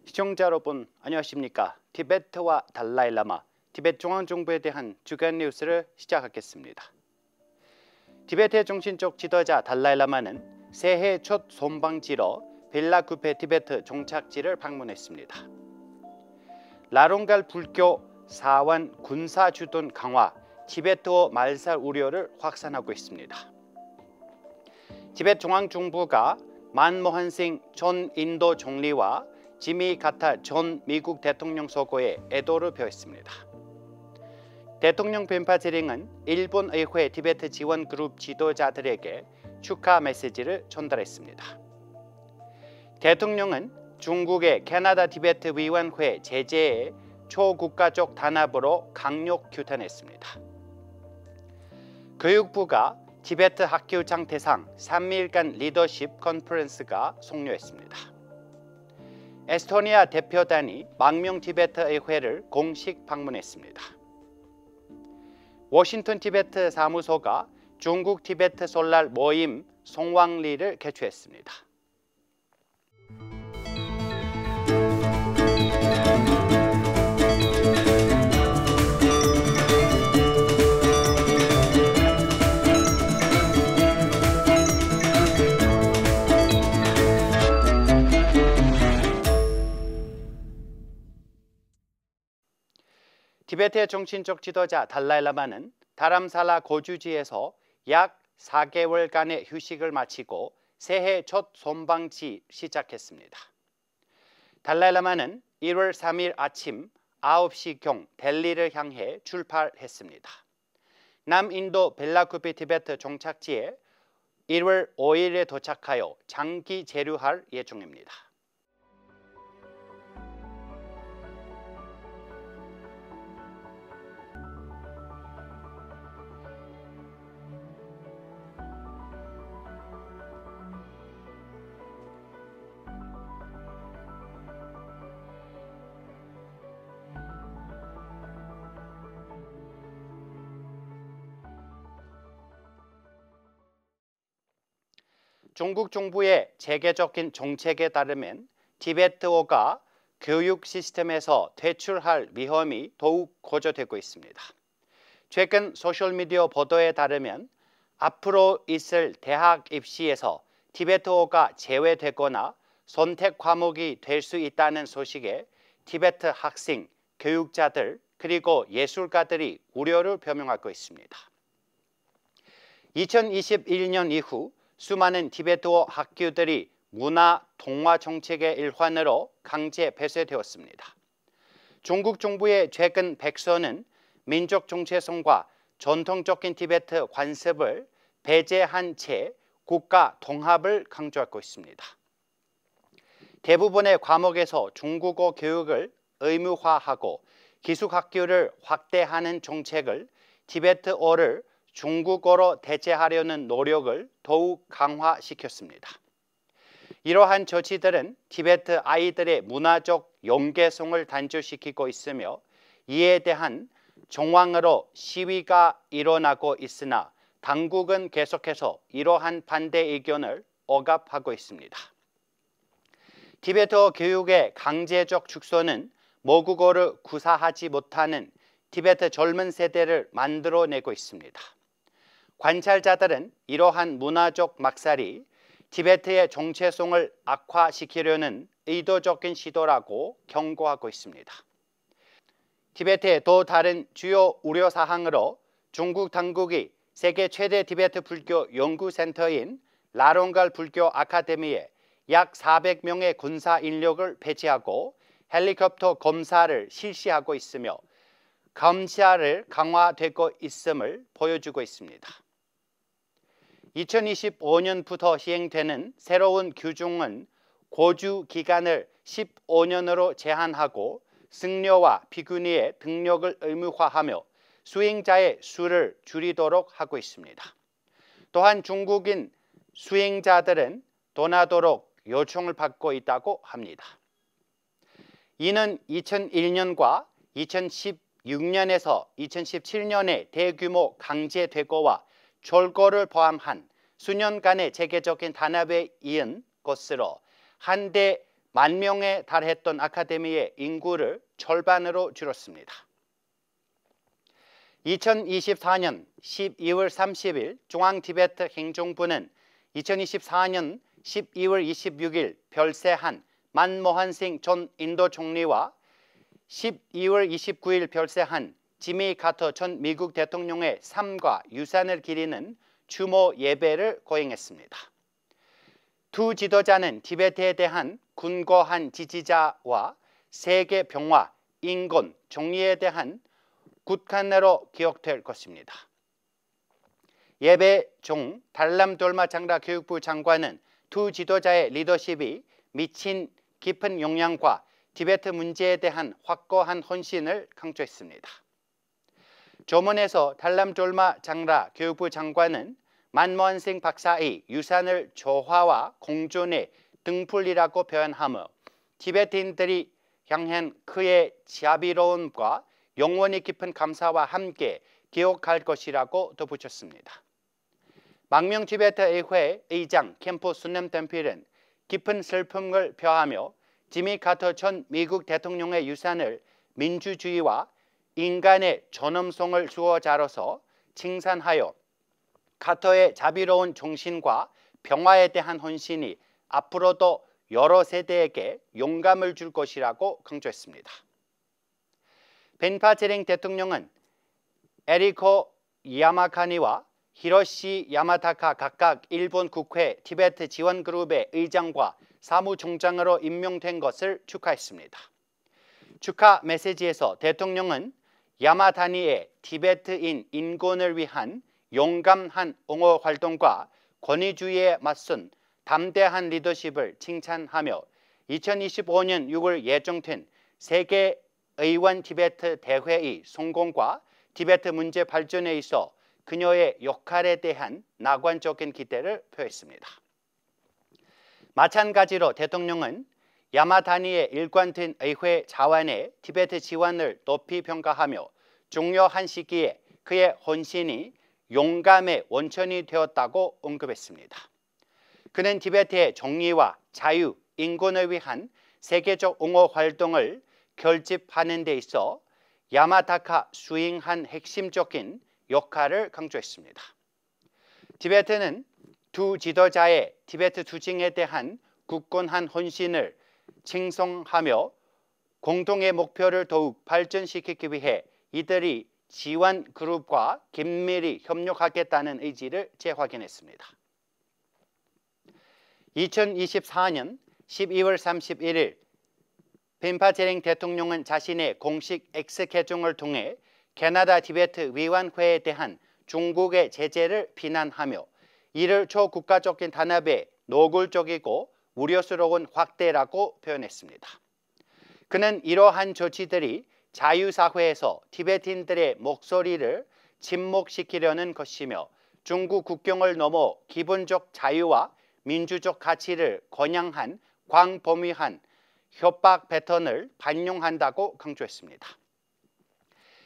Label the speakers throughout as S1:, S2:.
S1: 시청자 여러분 안녕하십니까? 티베트와 달라이라마, 티베트 중앙정부에 대한 주간 뉴스를 시작하겠습니다. 티베트의 정신적 지도자 달라이라마는 새해 첫 손방지로 벨라쿠페 티베트 종착지를 방문했습니다. 라롱갈 불교 사원 군사 주둔 강화, 티베트어 말살 우려를 확산하고 있습니다. 티베트 중앙정부가 만모한 싱 전 인도 총리와 지미 카타 전 미국 대통령 서거에 애도를 표했습니다. 대통령 벤파 제링은 일본 의회 티베트 지원 그룹 지도자들에게 축하 메시지를 전달했습니다. 대통령은 중국의 캐나다 티베트 위원회 제재에 초국가적 단합으로 강력 규탄했습니다. 교육부가 티베트 학교장 대상 3일간 리더십 컨퍼런스가 종료했습니다. 에스토니아 대표단이 망명 티베트 의회를 공식 방문했습니다. 워싱턴 티베트 사무소가 중국 티베트 설날 모임 송왕리를 개최했습니다. 티베트의 정신적 지도자 달라이라마는 다람살라 거주지에서 약 4개월간의 휴식을 마치고 새해 첫 손방지 시작했습니다. 달라이라마는 1월 3일 아침 9시경 델리를 향해 출발했습니다. 남인도 벨라쿠페 티베트 종착지에 1월 5일에 도착하여 장기 체류할 예정입니다. 중국 정부의 체계적인 정책에 따르면 티베트어가 교육 시스템에서 퇴출할 위험이 더욱 고조되고 있습니다. 최근 소셜미디어 보도에 따르면 앞으로 있을 대학 입시에서 티베트어가 제외되거나 선택 과목이 될 수 있다는 소식에 티베트 학생, 교육자들 그리고 예술가들이 우려를 표명하고 있습니다. 2021년 이후 수많은 티베트어 학교들이 문화 동화 정책의 일환으로 강제 폐쇄되었습니다. 중국 정부의 최근 백서는 민족 정체성과 전통적인 티베트 관습을 배제한 채 국가 통합을 강조하고 있습니다. 대부분의 과목에서 중국어 교육을 의무화하고 기숙학교를 확대하는 정책을 티베트어를 중국어로 대체하려는 노력을 더욱 강화시켰습니다. 이러한 조치들은 티베트 아이들의 문화적 연계성을 단절시키고 있으며 이에 대한 정황으로 시위가 일어나고 있으나 당국은 계속해서 이러한 반대 의견을 억압하고 있습니다. 티베트어 교육의 강제적 축소는 모국어를 구사하지 못하는 티베트 젊은 세대를 만들어내고 있습니다. 관찰자들은 이러한 문화적 막살이 티베트의 정체성을 악화시키려는 의도적인 시도라고 경고하고 있습니다. 티베트의 또 다른 주요 우려사항으로 중국 당국이 세계 최대 티베트 불교 연구센터인 라롱갈 불교 아카데미에 약 400명의 군사 인력을 배치하고 헬리콥터 검사를 실시하고 있으며 감시를 강화되고 있음을 보여주고 있습니다. 2025년부터 시행되는 새로운 규정은 거주 기간을 15년으로 제한하고 승려와 비구니의 등록을 의무화하며 수행자의 수를 줄이도록 하고 있습니다. 또한 중국인 수행자들은 떠나도록 요청을 받고 있다고 합니다. 이는 2001년과 2016년에서 2017년의 대규모 강제 퇴거와 철거를 포함한 수년간의 체계적인 단합에 이은 것으로 한데 10,000명에 달했던 아카데미의 인구를 절반으로 줄였습니다. 2024년 12월 30일 중앙티베트 행정부는 2024년 12월 26일 별세한 만모한싱 전 인도 총리와 12월 29일 별세한 지미 카터 전 미국 대통령의 삶과 유산을 기리는 추모 예배를 거행했습니다. 두 지도자는 티베트에 대한 굳건한 지지자와 세계 평화, 인권, 정의에 대한 굳건으로 기억될 것입니다. 예배 중 달람 돌마 장라 교육부 장관은 두 지도자의 리더십이 미친 깊은 영향과 티베트 문제에 대한 확고한 헌신을 강조했습니다. 조문에서 달람 돌마 장라 교육부 장관은 만모한싱 박사의 유산을 조화와 공존의 등불이라고 표현하며 티베트인들이 향한 그의 자비로움과 영원히 깊은 감사와 함께 기억할 것이라고 덧붙였습니다. 망명 티베트 의회 의장 캠프 순남 템필은 깊은 슬픔을 표하며 지미 카터 전 미국 대통령의 유산을 민주주의와 인간의 존엄성을 주어자로서 칭찬하여 카터의 자비로운 정신과 평화에 대한 헌신이 앞으로도 여러 세대에게 영감을 줄 것이라고 강조했습니다. 벤파체링 대통령은 에리코 야마카니와 히로시 야마타카 각각 일본 국회 티베트 지원그룹의 의장과 사무총장으로 임명된 것을 축하했습니다. 축하 메시지에서 대통령은 야마타니의 티베트인 인권을 위한 용감한 옹호 활동과 권위주의에 맞선 담대한 리더십을 칭찬하며 2025년 6월 예정된 세계의원 티베트 대회의 성공과 티베트 문제 발전에 있어 그녀의 역할에 대한 낙관적인 기대를 표했습니다. 마찬가지로 대통령은 야마타니의 일관된 의회 자원의 티베트 지원을 높이 평가하며 중요한 시기에 그의 헌신이 용감의 원천이 되었다고 언급했습니다. 그는 티베트의 정의와 자유, 인권을 위한 세계적 옹호 활동을 결집하는 데 있어 야마타카 수행한 핵심적인 역할을 강조했습니다. 티베트는 두 지도자의 티베트 투쟁에 대한 굳건한 헌신을 칭송하며 공동의 목표를 더욱 발전시키기 위해 이들이 지원 그룹과 긴밀히 협력하겠다는 의지를 재확인했습니다. 2024년 12월 31일 펜파체링 대통령은 자신의 공식 X 계정을 통해 캐나다 티베트 위원회에 대한 중국의 제재를 비난하며 이를 초국가적인 단합의 노골적이고 우려스러운 확대라고 표현했습니다. 그는 이러한 조치들이 자유사회에서 티베트인들의 목소리를 침묵시키려는 것이며 중국 국경을 넘어 기본적 자유와 민주적 가치를 겨냥한 광범위한 협박 패턴을 반영한다고 강조했습니다.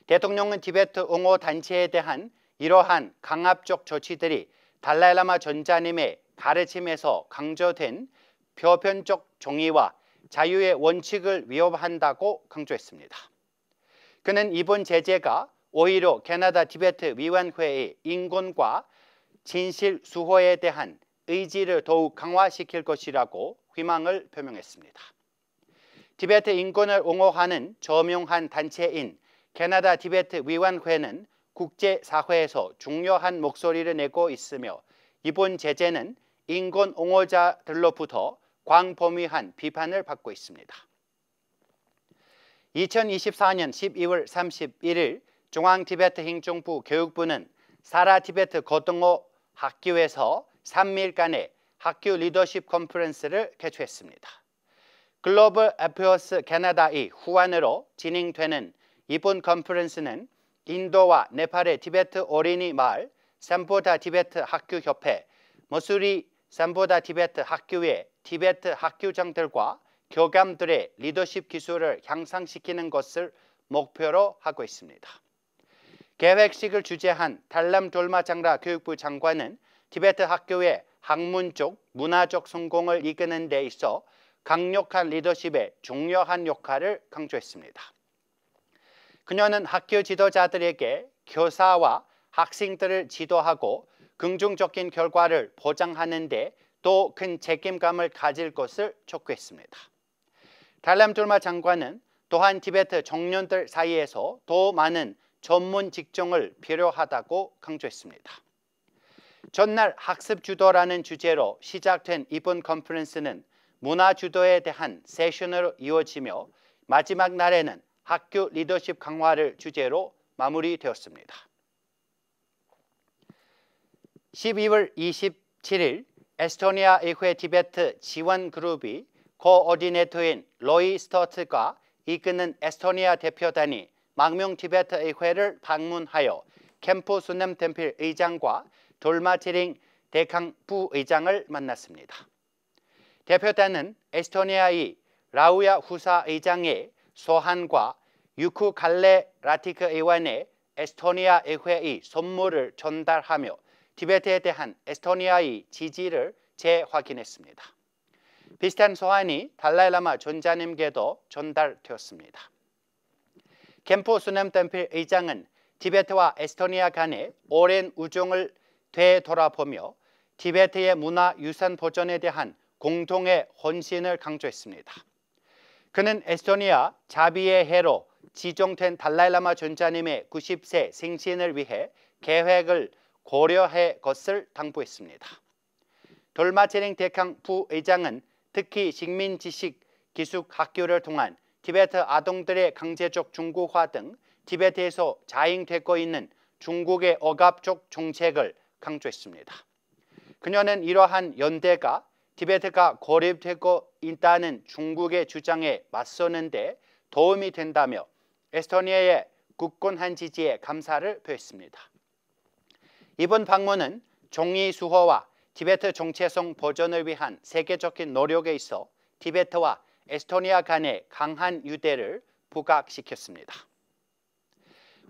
S1: 대통령은 티베트 옹호 단체에 대한 이러한 강압적 조치들이 달라이라마 전자님의 가르침에서 강조된 표편적 정의와 자유의 원칙을 위협한다고 강조했습니다. 그는 이번 제재가 오히려 캐나다 티베트 위원회의 인권과 진실 수호에 대한 의지를 더욱 강화시킬 것이라고 희망을 표명했습니다. 티베트 인권을 옹호하는 저명한 단체인 캐나다 티베트 위원회는 국제사회에서 중요한 목소리를 내고 있으며 이번 제재는 인권 옹호자들로부터 광범위한 비판을 받고 있습니다. 2024년 12월 31일 중앙티베트 행정부 교육부는 사라 티베트 고등어 학교에서 3일간의 학교 리더십 컨퍼런스를 개최했습니다. 글로벌 어페어스 캐나다의 후원으로 진행되는 이번 컨퍼런스는 인도와 네팔의 티베트 어린이 마을 삼보다 티베트 학교협회, 머수리 삼보다 티베트 학교의 티베트 학교장들과 교감들의 리더십 기술을 향상시키는 것을 목표로 하고 있습니다. 개회식을 주재한 달람 돌마 장라 교육부 장관은 티베트 학교의 학문적, 문화적 성공을 이끄는 데 있어 강력한 리더십의 중요한 역할을 강조했습니다. 그녀는 학교 지도자들에게 교사와 학생들을 지도하고 긍정적인 결과를 보장하는 데 더 큰 책임감을 가질 것을 촉구했습니다. 달람둘마 장관은 또한 티베트 청년들 사이에서 더 많은 전문 직종을 필요하다고 강조했습니다. 전날 학습 주도라는 주제로 시작된 이번 컨퍼런스는 문화 주도에 대한 세션으로 이어지며 마지막 날에는 학교 리더십 강화를 주제로 마무리되었습니다. 12월 27일 에스토니아 의회 티베트 지원 그룹이 코오디네이터인 로이 스토트가 이끄는 에스토니아 대표단이 망명 티베트 의회를 방문하여 캠프 수남 템필 의장과 돌마치링 대강 부의장을 만났습니다. 대표단은 에스토니아의 라우야 후사 의장의 소환과 유쿠 갈레 라티크 의원의 에스토니아 의회의 선물을 전달하며 티베트에 대한 에스토니아의 지지를 재확인했습니다. 비슷한 소환이 달라이라마 존자님께도 전달되었습니다. 캠프 수남 템필 의장은 티베트와 에스토니아 간의 오랜 우정을 되돌아보며 티베트의 문화유산 보존에 대한 공동의 헌신을 강조했습니다. 그는 에스토니아 자비의 해로 지정된 달라이라마 존자님의 90세 생신을 위해 계획을 고려할 것을 당부했습니다. 돌마체링 대강 부의장은 특히 식민지식 기숙학교를 통한 티베트 아동들의 강제적 중국화 등 티베트에서 자행되고 있는 중국의 억압적 정책을 강조했습니다. 그녀는 이러한 연대가 티베트가 고립되고 있다는 중국의 주장에 맞서는 데 도움이 된다며 에스토니아의 굳건한 지지에 감사를 표했습니다. 이번 방문은 종이 수호와 티베트 정체성 보존을 위한 세계적인 노력에 있어 티베트와 에스토니아 간의 강한 유대를 부각시켰습니다.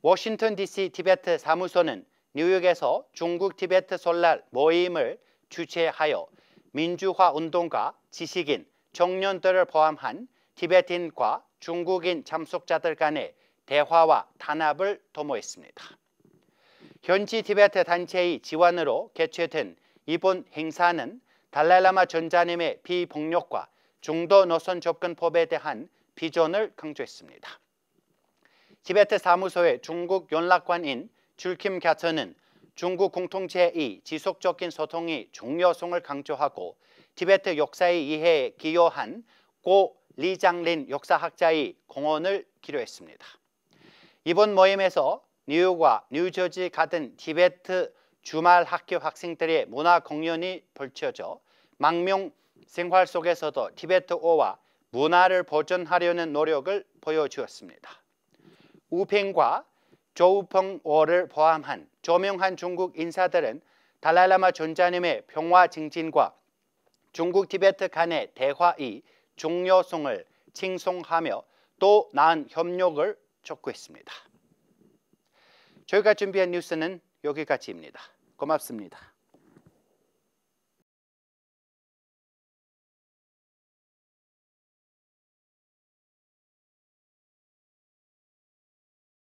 S1: 워싱턴 DC 티베트 사무소는 뉴욕에서 중국 티베트 설날 모임을 주최하여 민주화 운동가, 지식인, 청년들을 포함한 티베트인과 중국인 참석자들 간의 대화와 단합을 도모했습니다. 현지 티베트 단체의 지원으로 개최된 이번 행사는 달라이라마 존자님의 비폭력과 중도 노선 접근법에 대한 비전을 강조했습니다. 티베트 사무소의 중국 연락관인 줄킴 갸처는 중국 공동체의 지속적인 소통의 중요성을 강조하고 티베트 역사의 이해에 기여한 고 리장린 역사학자의 공헌을 기료했습니다. 이번 모임에서 뉴욕과 뉴저지 같은 티베트 주말 학교 학생들의 문화 공연이 펼쳐져 망명 생활 속에서도 티베트어와 문화를 보존하려는 노력을 보여주었습니다. 우팽과 조우펑어를 포함한 조명한 중국 인사들은 달라이라마 존자님의 평화 증진과 중국 티베트 간의 대화의 중요성을 칭송하며 또 나은 협력을 촉구했습니다. 저희가 준비한 뉴스는 여기까지입니다. 고맙습니다.